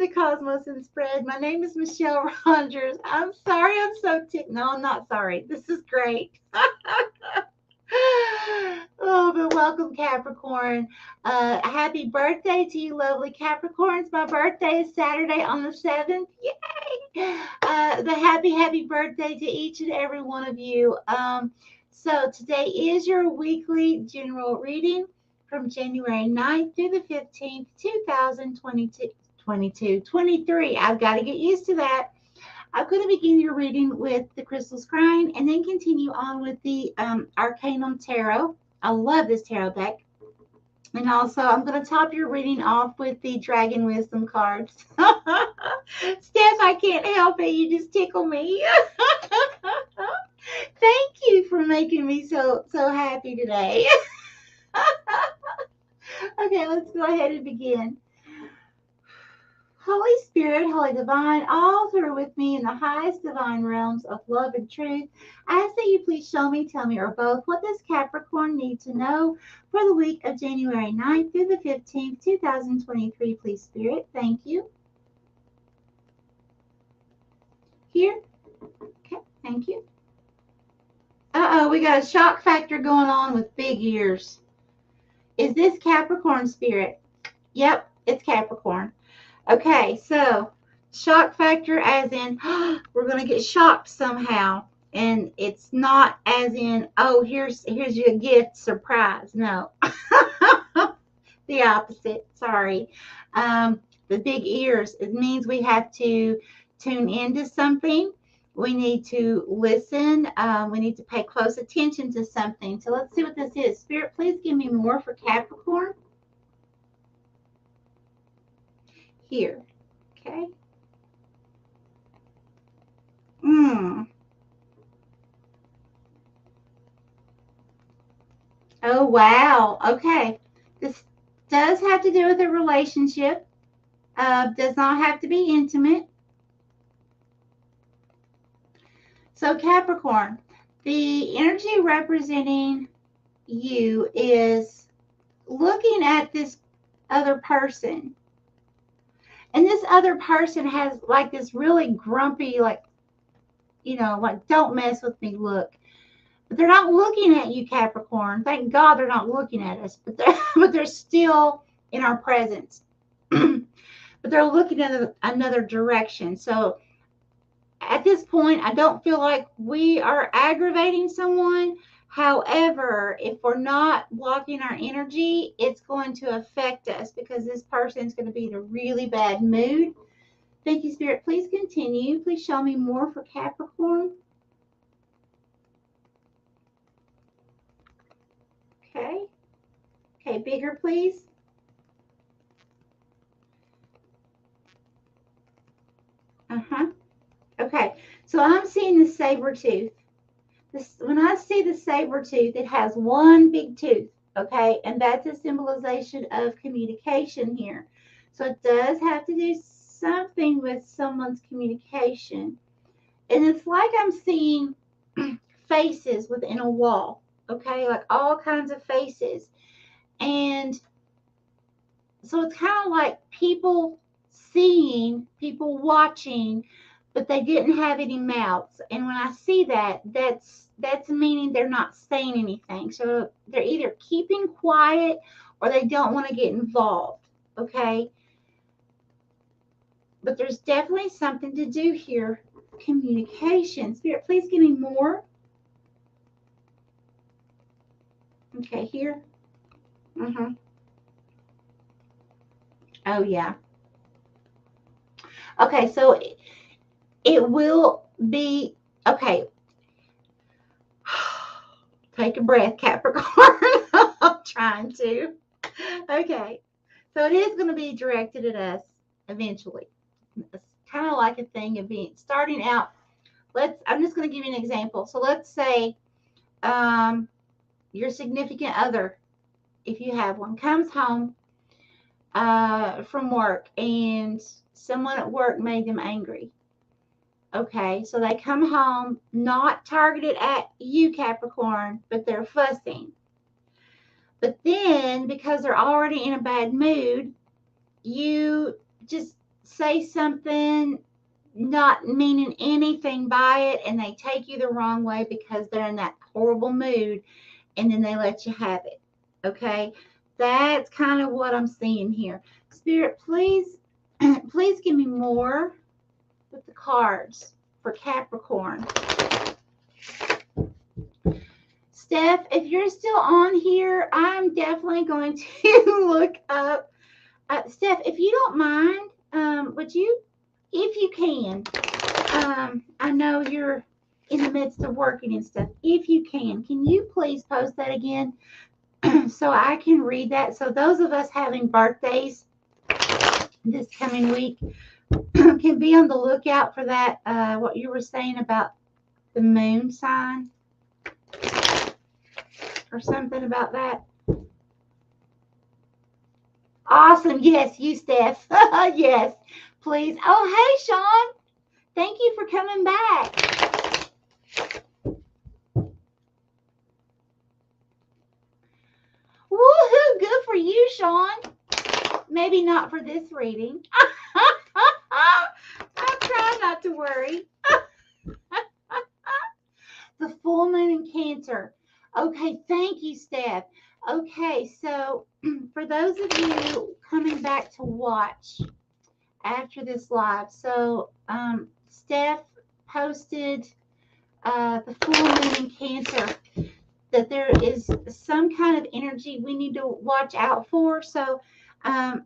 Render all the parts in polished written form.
the cosmos and spread. My name is Michelle Rogers. I'm sorry, I'm so ticked. No, I'm not sorry. This is great. Oh, but welcome, Capricorn. Happy birthday to you, lovely Capricorns. My birthday is Saturday on the 7th. Yay! The happy birthday to each and every one of you. So today is your weekly general reading from January 9th through the 15th, 23. I've got to get used to that. I'm going to begin your reading with the crystal scrying and then continue on with the Arcanum Tarot. I love this tarot deck. And also, I'm going to top your reading off with the Dragon Wisdom cards. Steph, I can't help it. You just tickle me. Thank you for making me so happy today. Okay, let's go ahead and begin. Holy Spirit, Holy Divine, all through with me in the highest divine realms of love and truth. I ask that you please show me, tell me, or both what does Capricorn need to know for the week of January 9th through the 15th, 2023. Please, Spirit. Thank you. Here. Okay, thank you. Uh-oh, we got a shock factor going on with big ears. Is this Capricorn, Spirit? Yep, it's Capricorn. Okay, so shock factor as in we're going to get shocked somehow. And it's not as in, oh, here's your gift, surprise. No. The opposite. Sorry. The big ears. It means we have to tune into something. We need to listen. We need to pay close attention to something. So let's see what this is. Spirit, please give me more for Capricorn. Here. Okay. Oh, wow. Okay. This does have to do with a relationship. Does not have to be intimate. So Capricorn, the energy representing you is looking at this other person. And this other person has like this really grumpy, like, you know, like, don't mess with me look. But they're not looking at you, Capricorn. Thank God they're not looking at us. But they're still in our presence. But they're looking at another direction. So at this point, I don't feel like we are aggravating someone. However, if we're not blocking our energy, it's going to affect us because this person is going to be in a really bad mood. Thank you, Spirit. Please continue. Please show me more for Capricorn. Okay. Okay, bigger, please. Okay, so I'm seeing the saber tooth. When I see the saber tooth, it has one big tooth, okay? And that's a symbolization of communication here. So it does have to do something with someone's communication. And it's like I'm seeing faces within a wall, okay? Like all kinds of faces. And so it's kind of like people seeing, people watching, but they didn't have any mouths. And when I see that, that's meaning they're not saying anything. So they're either keeping quiet or they don't want to get involved, okay? But there's definitely something to do here. Communication. Spirit, please give me more. Okay, here. Oh, yeah. Okay, so it will be, okay. Take a breath, Capricorn. I'm trying to. Okay, so it is going to be directed at us eventually. It's kind of like a thing of being starting out. I'm just going to give you an example. So let's say your significant other, if you have one, comes home from work and someone at work made them angry. Okay, so they come home not targeted at you, Capricorn, but they're fussing. But then, because they're already in a bad mood, you just say something not meaning anything by it, and they take you the wrong way because they're in that horrible mood, and then they let you have it. Okay, that's kind of what I'm seeing here. Spirit, please, please give me more with the cards for Capricorn. Steph, if you're still on here, I'm definitely going to look up. Steph, if you don't mind, would you, if you can, I know you're in the midst of working and stuff. If you can you please post that again so I can read that? So those of us having birthdays this coming week can be on the lookout for that, what you were saying about the moon sign or something about that. Awesome. Yes, you, Steph. Yes, please. Oh, hey, Sean. Thank you for coming back. Woohoo, good for you, Sean. Maybe not for this reading. I try not to worry. The full moon in Cancer. Okay, thank you, Steph. Okay, so for those of you coming back to watch after this live, so Steph posted the full moon in Cancer, that there is some kind of energy we need to watch out for. So now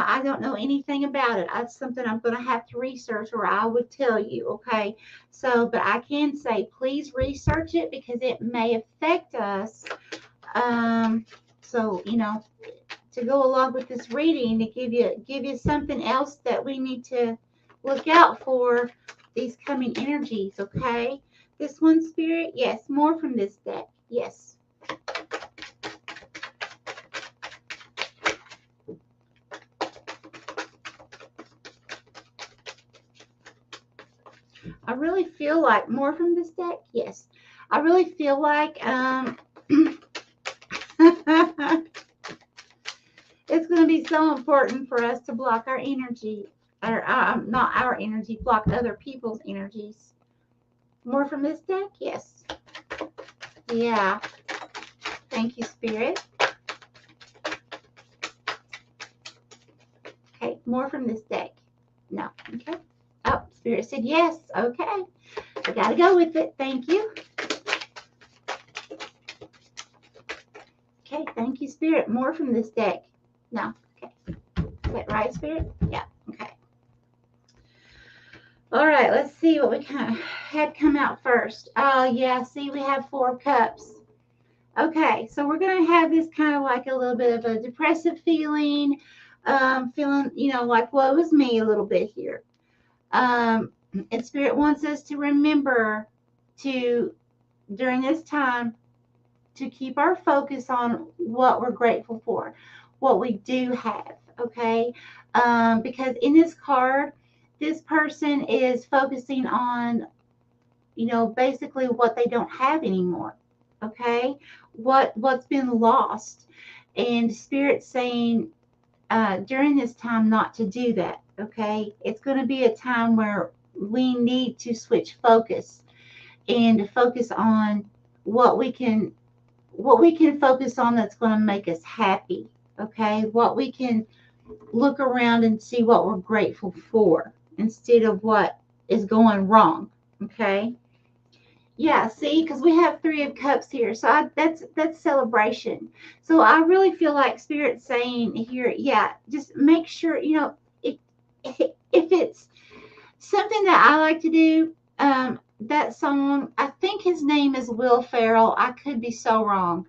I don't know anything about it. That's something I'm going to have to research, or I would tell you. Okay, so but I can say please research it because it may affect us. So you know, to go along with this reading, to give you something else that we need to look out for these coming energies. Okay, this one, Spirit. Yes, more from this deck. Yes. I really feel like more from this deck. Yes. I really feel like it's going to be so important for us to block our energy, or not our energy, block other people's energies. More from this deck? Yes. Yeah. Thank you, Spirit. Okay, more from this deck. No. Okay. Oh, Spirit said yes. Okay. I got to go with it. Thank you. Okay, thank you, Spirit. More from this deck. No. Okay. Is that right, Spirit? Yeah. Okay. All right, let's see what we kind of had come out first. Oh, yeah, see, we have 4 of Cups. Okay, so we're going to have this kind of like a little bit of a depressive feeling, feeling, you know, like woe is me a little bit here. And Spirit wants us to remember to, during this time, to keep our focus on what we're grateful for, what we do have, okay? Because in this card, this person is focusing on, you know, basically what they don't have anymore, okay? What's been lost. And Spirit's saying during this time not to do that, okay? It's going to be a time where we need to switch focus and to focus on what we can focus on that's going to make us happy, okay? What we can look around and see what we're grateful for instead of what is going wrong, okay? Yeah, see, because we have 3 of Cups here, so that's celebration. So I really feel like Spirit's saying here, yeah, just make sure, you know, if it's something that I like to do, that song, I think his name is Will Ferrell. I could be so wrong,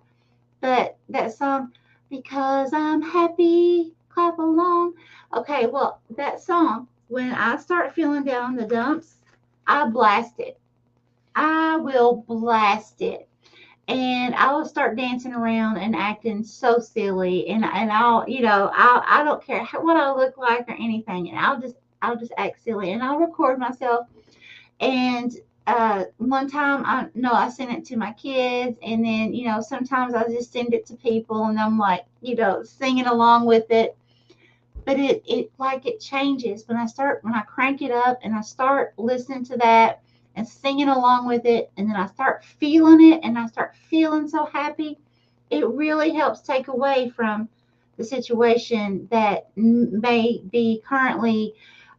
but that song, because I'm happy, clap along. Okay, well, that song, when I start feeling down in the dumps, I blast it. I will blast it, and I will start dancing around and acting so silly, and I'll, you know, I don't care what I look like or anything, and I'll just act silly, and I'll record myself. And one time I sent it to my kids, and then, you know, sometimes I just send it to people, and I'm like, you know, singing along with it. but it like it changes when I crank it up and I start listening to that and singing along with it, and then I start feeling it and I start feeling so happy. It really helps take away from the situation that may be currently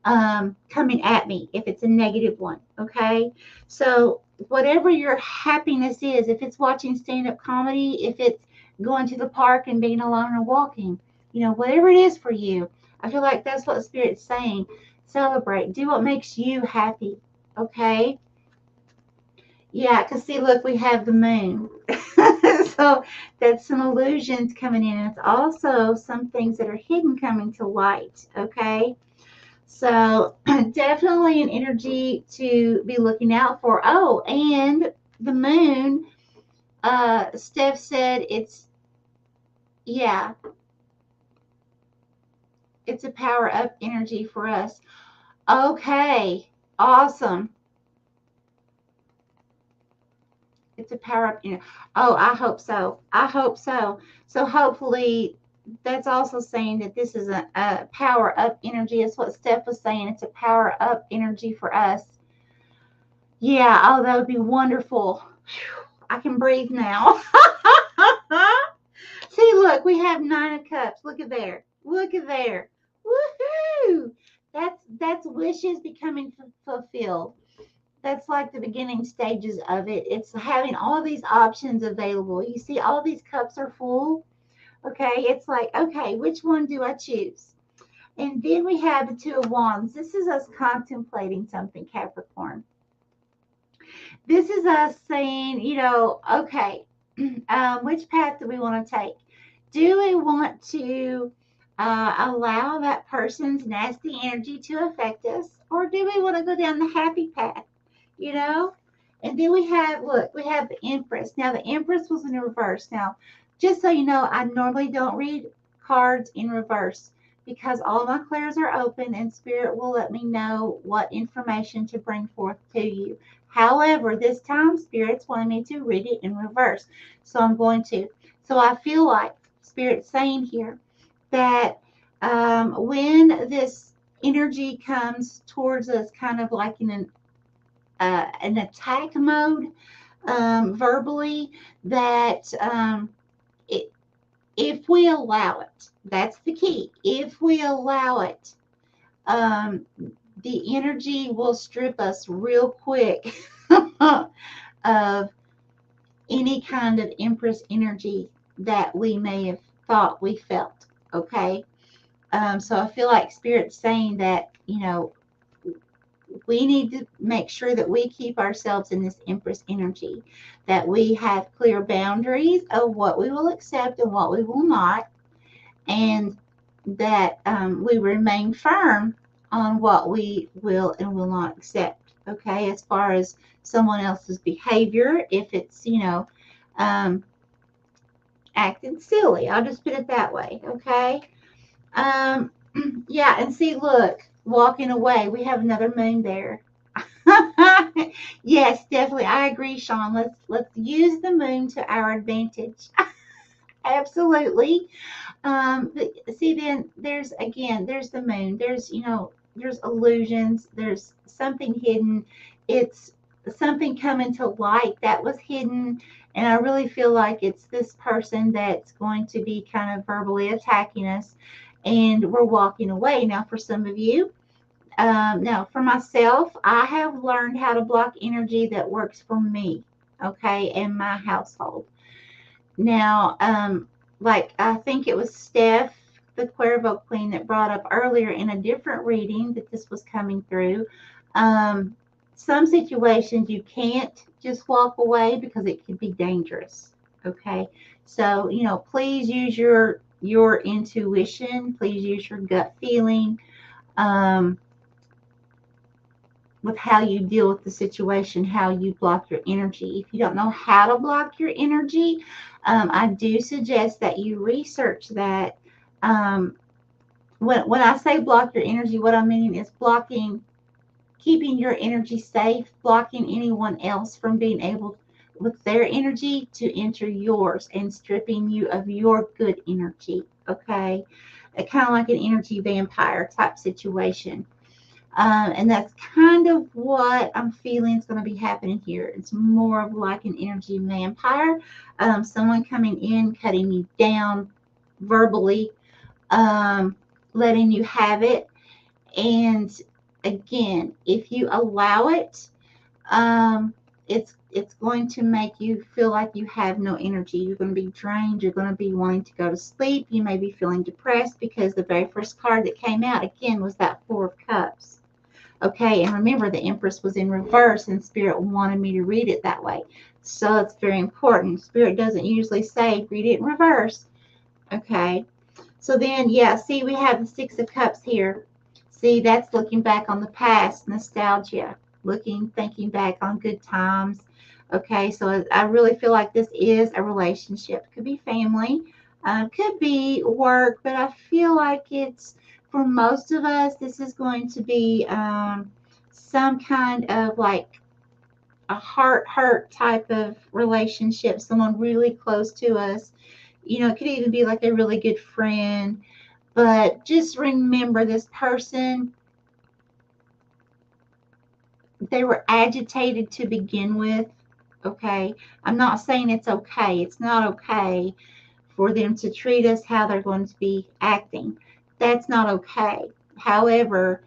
coming at me if it's a negative one. Okay, so whatever your happiness is, if it's watching stand-up comedy, if it's going to the park and being alone or walking, whatever it is for you, I feel like that's what Spirit's saying. Celebrate, do what makes you happy. Okay, yeah, because see, look, we have the moon. So that's some illusions coming in. It's also some things that are hidden coming to light. Okay. So definitely an energy to be looking out for. Oh, and the moon, Steph said yeah, it's a power up energy for us. Okay. Awesome. It's a power up. Oh, I hope so. I hope so. So hopefully that's also saying that this is a power up energy. It's what Steph was saying. It's a power up energy for us. Yeah. Oh, that would be wonderful. Whew, I can breathe now. See, look, we have 9 of Cups. Look at there. Look at there. Woohoo! That's wishes becoming fulfilled. That's like the beginning stages of it. It's having all these options available. You see, all these cups are full. Okay, it's like, okay, which one do I choose? And then we have the 2 of Wands. This is us contemplating something, Capricorn. This is us saying, okay, which path do we want to take? Do we want to allow that person's nasty energy to affect us, or do we want to go down the happy path? you know. And then look, we have the Empress. Now, the Empress was in reverse. Now, just so you know, I normally don't read cards in reverse because all my clairs are open and Spirit will let me know what information to bring forth to you. However, this time, Spirit's wanting me to read it in reverse. So I'm going to. So I feel like Spirit's saying here that when this energy comes towards us, kind of like in an attack mode, verbally, that if we allow it, that's the key. If we allow it, um, the energy will strip us real quick of any kind of Empress energy that we may have thought we felt. Okay. So I feel like Spirit's saying that, we need to make sure that we keep ourselves in this Empress energy, that we have clear boundaries of what we will accept and what we will not, and that we remain firm on what we will and will not accept. Okay, as far as someone else's behavior, if it's, acting silly, I'll just put it that way. Okay. Um, yeah, and see, look, walking away, we have another moon there. Yes, definitely. I agree, Sean. Let's use the moon to our advantage. Absolutely. But see, then there's the moon. There's illusions. There's something hidden. It's something coming to light that was hidden. And I really feel like it's this person that's going to be kind of verbally attacking us, and we're walking away. Now, for some of you, now for myself, I have learned how to block energy that works for me, okay, in my household. Now, like I think it was Steph, the Cuervo Queen, that brought up earlier in a different reading that this was coming through. Some situations you can't just walk away because it could be dangerous. Okay, so please use your intuition. Please use your gut feeling with how you deal with the situation, how you block your energy. If you don't know how to block your energy, I do suggest that you research that. When I say block your energy, what I mean is keeping your energy safe, blocking anyone else from being able, with their energy, to enter yours and stripping you of your good energy. Okay. kind of like an energy vampire type situation. And that's kind of what I'm feeling is going to be happening here. It's more of like an energy vampire. Someone coming in, cutting you down verbally, letting you have it. And again, if you allow it, it's going to make you feel like you have no energy. You're going to be drained. You're going to be wanting to go to sleep. You may be feeling depressed because the very first card that came out again was that Four of Cups. Okay, and remember the Empress was in reverse and Spirit wanted me to read it that way. So it's very important. Spirit doesn't usually say read it in reverse. Okay, so then, yeah, see, we have the Six of Cups here. See, that's looking back on the past, nostalgia, thinking back on good times. Okay, so I really feel like this is a relationship. Could be family, could be work, but I feel like it's, for most of us, this is going to be some kind of like a heart type of relationship, someone really close to us. You know, it could even be like a really good friend. But just remember, this person, they were agitated to begin with. Okay, I'm not saying it's okay. It's not okay for them to treat us how they're going to be acting. That's not okay. However,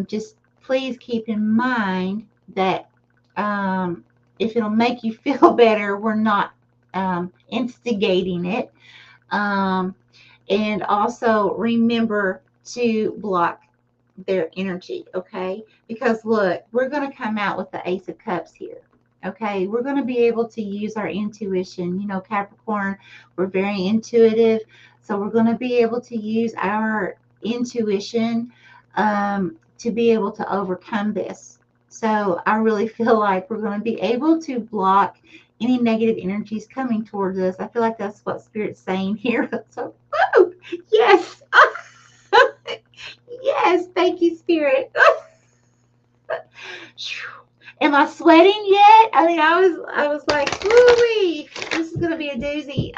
just please keep in mind that if it'll make you feel better, we're not instigating it. And also remember to block their energy, okay? Because look, we're going to come out with the Ace of Cups here. Okay, we're going to be able to use our intuition. You know, Capricorn, we're very intuitive. So we're going to be able to use our intuition to be able to overcome this. So I really feel like we're going to be able to block any negative energies coming towards us. I feel like that's what Spirit's saying here. So, woo, yes. Yes, thank you, Spirit. Am I sweating yet? I mean, I was like, woo-wee, this is gonna be a doozy.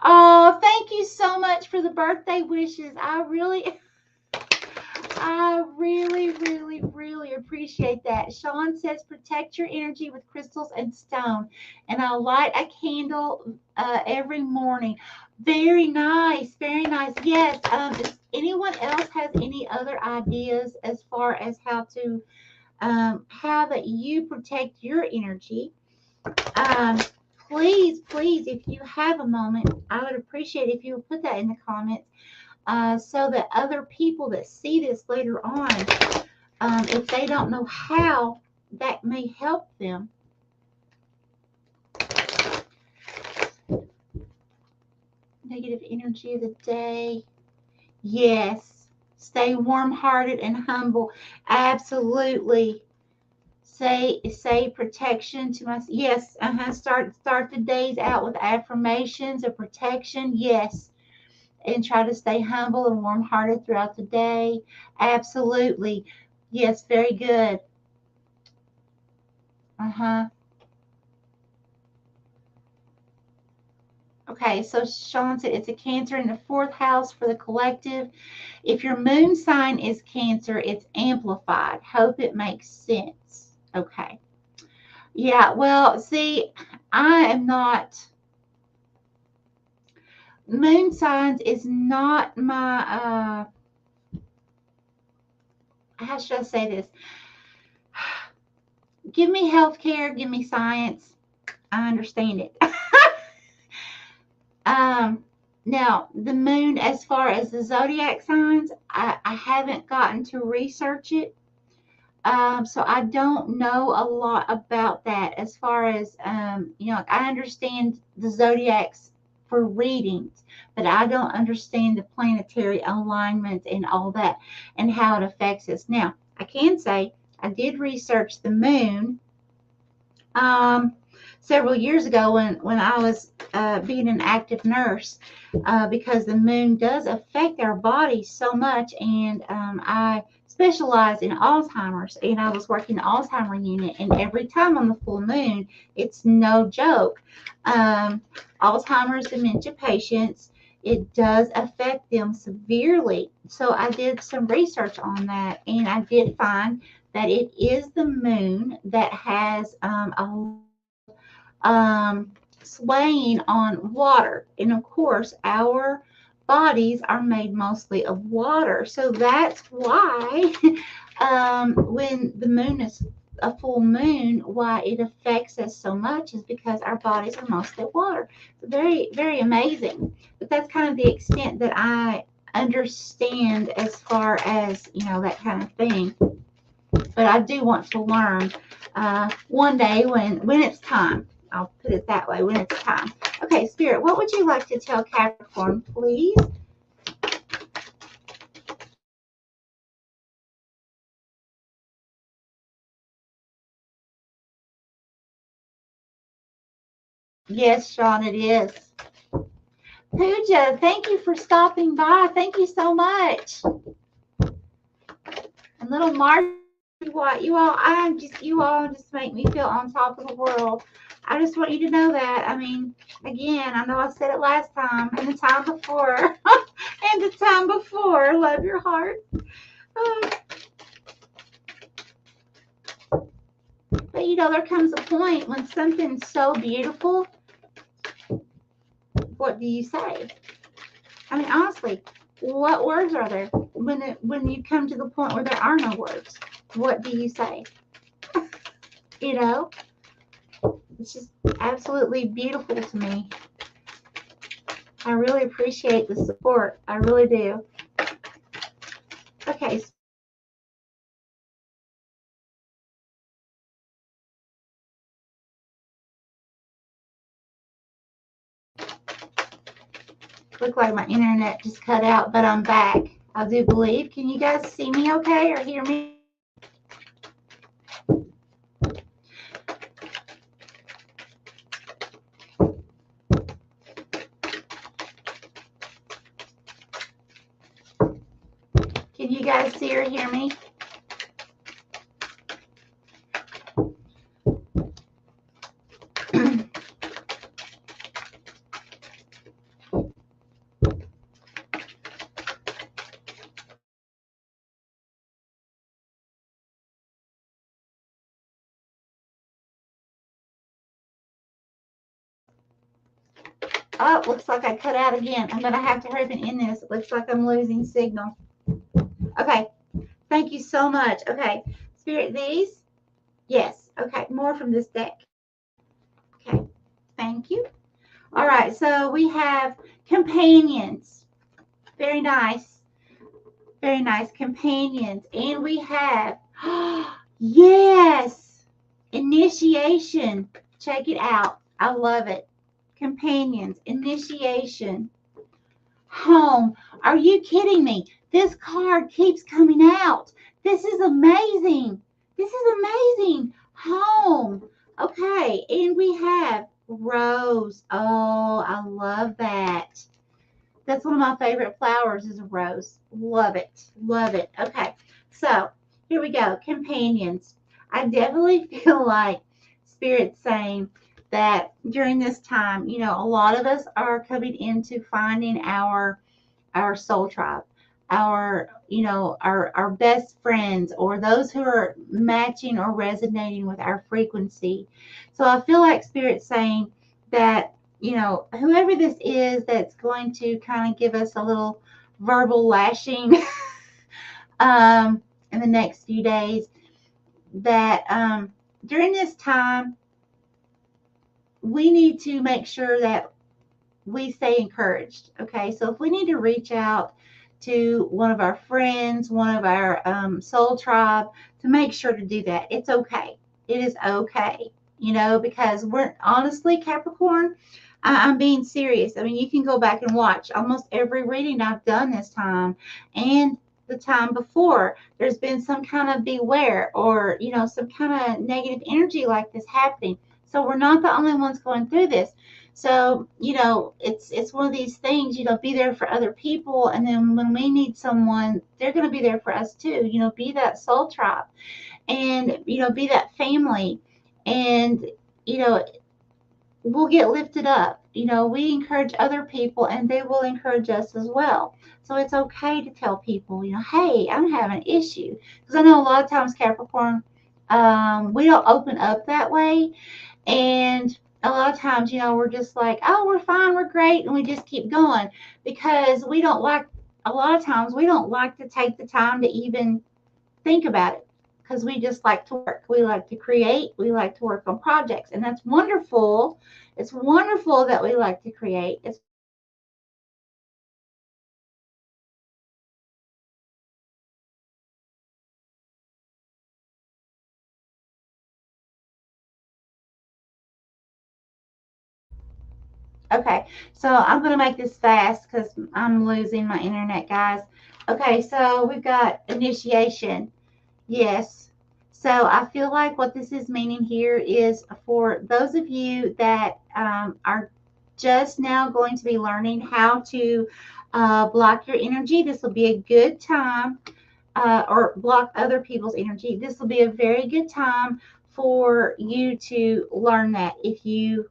Oh, thank you so much for the birthday wishes. I really, really appreciate that. Sean says, protect your energy with crystals and stone. And I'll light a candle every morning. Very nice. Very nice. Yes. If anyone else has any other ideas as far as how that you protect your energy, please, if you have a moment, I would appreciate if you would put that in the comments. So that other people that see this later on, if they don't know how, that may help them. Negative energy of the day. Yes. Stay warm-hearted and humble. Absolutely. Say protection to myself. Yes. Start the days out with affirmations of protection. Yes. And try to stay humble and warm-hearted throughout the day. Absolutely. Yes, very good. Okay, so Sean said it's a Cancer in the 4th house for the collective. If your moon sign is Cancer, it's amplified. Hope it makes sense. Okay. Yeah, well, see, I am not... Moon signs is not my... how should I say this? Give me healthcare, give me science. I understand it. Now, the moon, as far as the zodiac signs, I haven't gotten to research it. So I don't know a lot about that as far as, you know, I understand the zodiacs for readings, but I don't understand the planetary alignment and all that and how it affects us. Now, I can say I did research the moon several years ago when I was being an active nurse, because the moon does affect our body so much, and I specialize in Alzheimer's, and I was working the Alzheimer unit, and every time on the full moon, it's no joke. Alzheimer's dementia patients, it does affect them severely. So I did some research on that, and I did find that it is the moon that has swaying on water. And of course, our bodies are made mostly of water. So that's why when the moon is a full moon, why it affects us so much is because our bodies are mostly water. It's very, very amazing. But that's kind of the extent that I understand as far as, you know, that kind of thing. But I do want to learn one day when it's time. I'll put it that way, when it's time. Okay, Spirit, what would you like to tell Capricorn, please? Yes, Sean, it is. Pooja, thank you for stopping by. Thank you so much. And little Mark, you all just make me feel on top of the world. I just want you to know that. I mean, again, I know I said it last time and the time before, and the time before. Love your heart. But you know, there comes a point when something's so beautiful. What do you say? I mean, honestly, what words are there when you come to the point where there are no words? What do you say? You know, it's just absolutely beautiful to me. I really appreciate the support. I really do. Okay. Look like my internet just cut out, but I'm back. I do believe. Can you guys see me okay or hear me? Can you guys see or hear me? Oh, looks like I cut out again. I'm going to have to hurry up and end this. It looks like I'm losing signal. Okay. Thank you so much. Okay. Spirit, these? Yes. Okay. More from this deck. Okay. Thank you. All right. So we have companions. Very nice. Very nice. Companions. And we have, yes, initiation. Check it out. I love it. Companions, initiation, home. Are you kidding me? This card keeps coming out. This is amazing. This is amazing. Home. Okay, and we have rose. Oh, I love that. That's one of my favorite flowers is a rose. Love it. Love it. Okay, so here we go. Companions. I definitely feel like Spirit's saying that during this time, you know, a lot of us are coming into finding our soul tribe, our, you know, our best friends, or those who are matching or resonating with our frequency. So I feel like Spirit's saying that, you know, whoever this is that's going to kind of give us a little verbal lashing in the next few days, that during this time, we need to make sure that we stay encouraged. Okay, so if we need to reach out to one of our friends, one of our soul tribe, to make sure to do that, it's okay. It is okay, you know, because we're honestly, Capricorn, I'm being serious. I mean, you can go back and watch almost every reading I've done this time and the time before. There's been some kind of beware or, you know, some kind of negative energy like this happening. So we're not the only ones going through this. So, it's one of these things, be there for other people. And then when we need someone, they're going to be there for us too. Be that soul tribe and, be that family. And, you know, we'll get lifted up. We encourage other people and they will encourage us as well. So it's okay to tell people, hey, I'm having an issue. Because I know a lot of times, Capricorn, we don't open up that way. And a lot of times, we're just like, oh, we're fine, we're great. And we just keep going because a lot of times, we don't like to take the time to even think about it because we just like to work. We like to create. We like to work on projects. And that's wonderful. It's wonderful that we like to create. It's okay. So I'm going to make this fast because I'm losing my internet, guys. Okay. So we've got initiation. Yes. So I feel like what this is meaning here is for those of you that are just now going to be learning how to block your energy. This will be a good time, or block other people's energy. This will be a very good time for you to learn that if you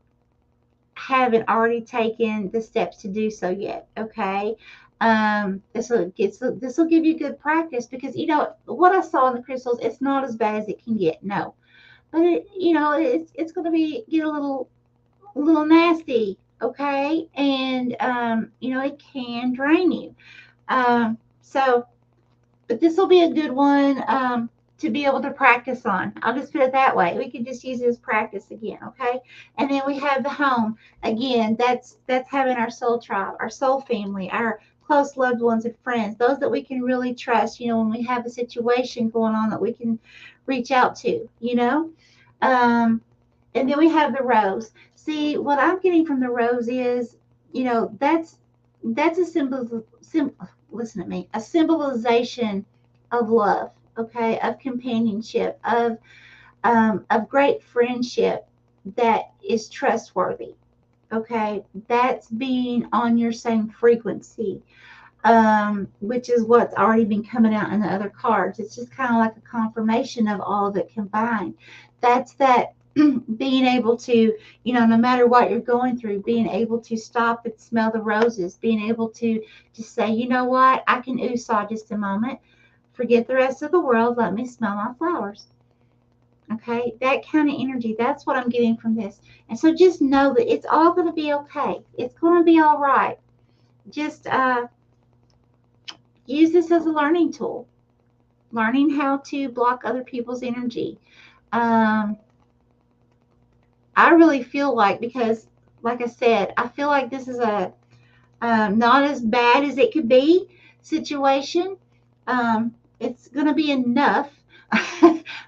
haven't already taken the steps to do so yet. Okay. This will give you good practice because what I saw in the crystals, it's not as bad as it can get. No, but it's going to get a little nasty. Okay, and it can drain you. So but this will be a good one to be able to practice on. I'll just put it that way. We can just use it as practice again, okay? And then we have the home. Again, that's having our soul tribe, our soul family, our close loved ones and friends, those that we can really trust, when we have a situation going on that we can reach out to. And then we have the rose. See, what I'm getting from the rose is, that's a listen to me, a symbolization of love, okay, of companionship, of great friendship that is trustworthy. Okay, that's being on your same frequency, which is what's already been coming out in the other cards. It's just kind of like a confirmation of all of it combined. That's that being able to, no matter what you're going through, being able to stop and smell the roses, being able to just say, you know what, I can ooh-saw just a moment, forget the rest of the world, let me smell my flowers. Okay, that kind of energy, that's what I'm getting from this. And so just know that it's all going to be okay. It's going to be all right. Just use this as a learning tool, learning how to block other people's energy. I really feel like, because like I said, I feel like this is a not as bad as it could be situation. It's going to be enough,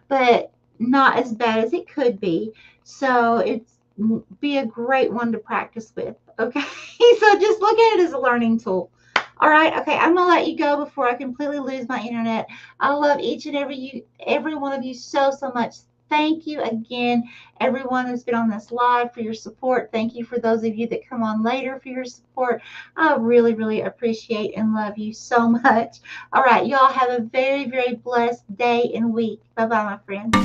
but not as bad as it could be. So it's be a great one to practice with. Okay, so just look at it as a learning tool. All right, okay, I'm gonna let you go before I completely lose my internet. I love each and every one of you so much. Thank you again, everyone who's been on this live, for your support. Thank you for those of you that come on later for your support. I really appreciate and love you so much. All right, y'all have a very blessed day and week. Bye bye, my friends.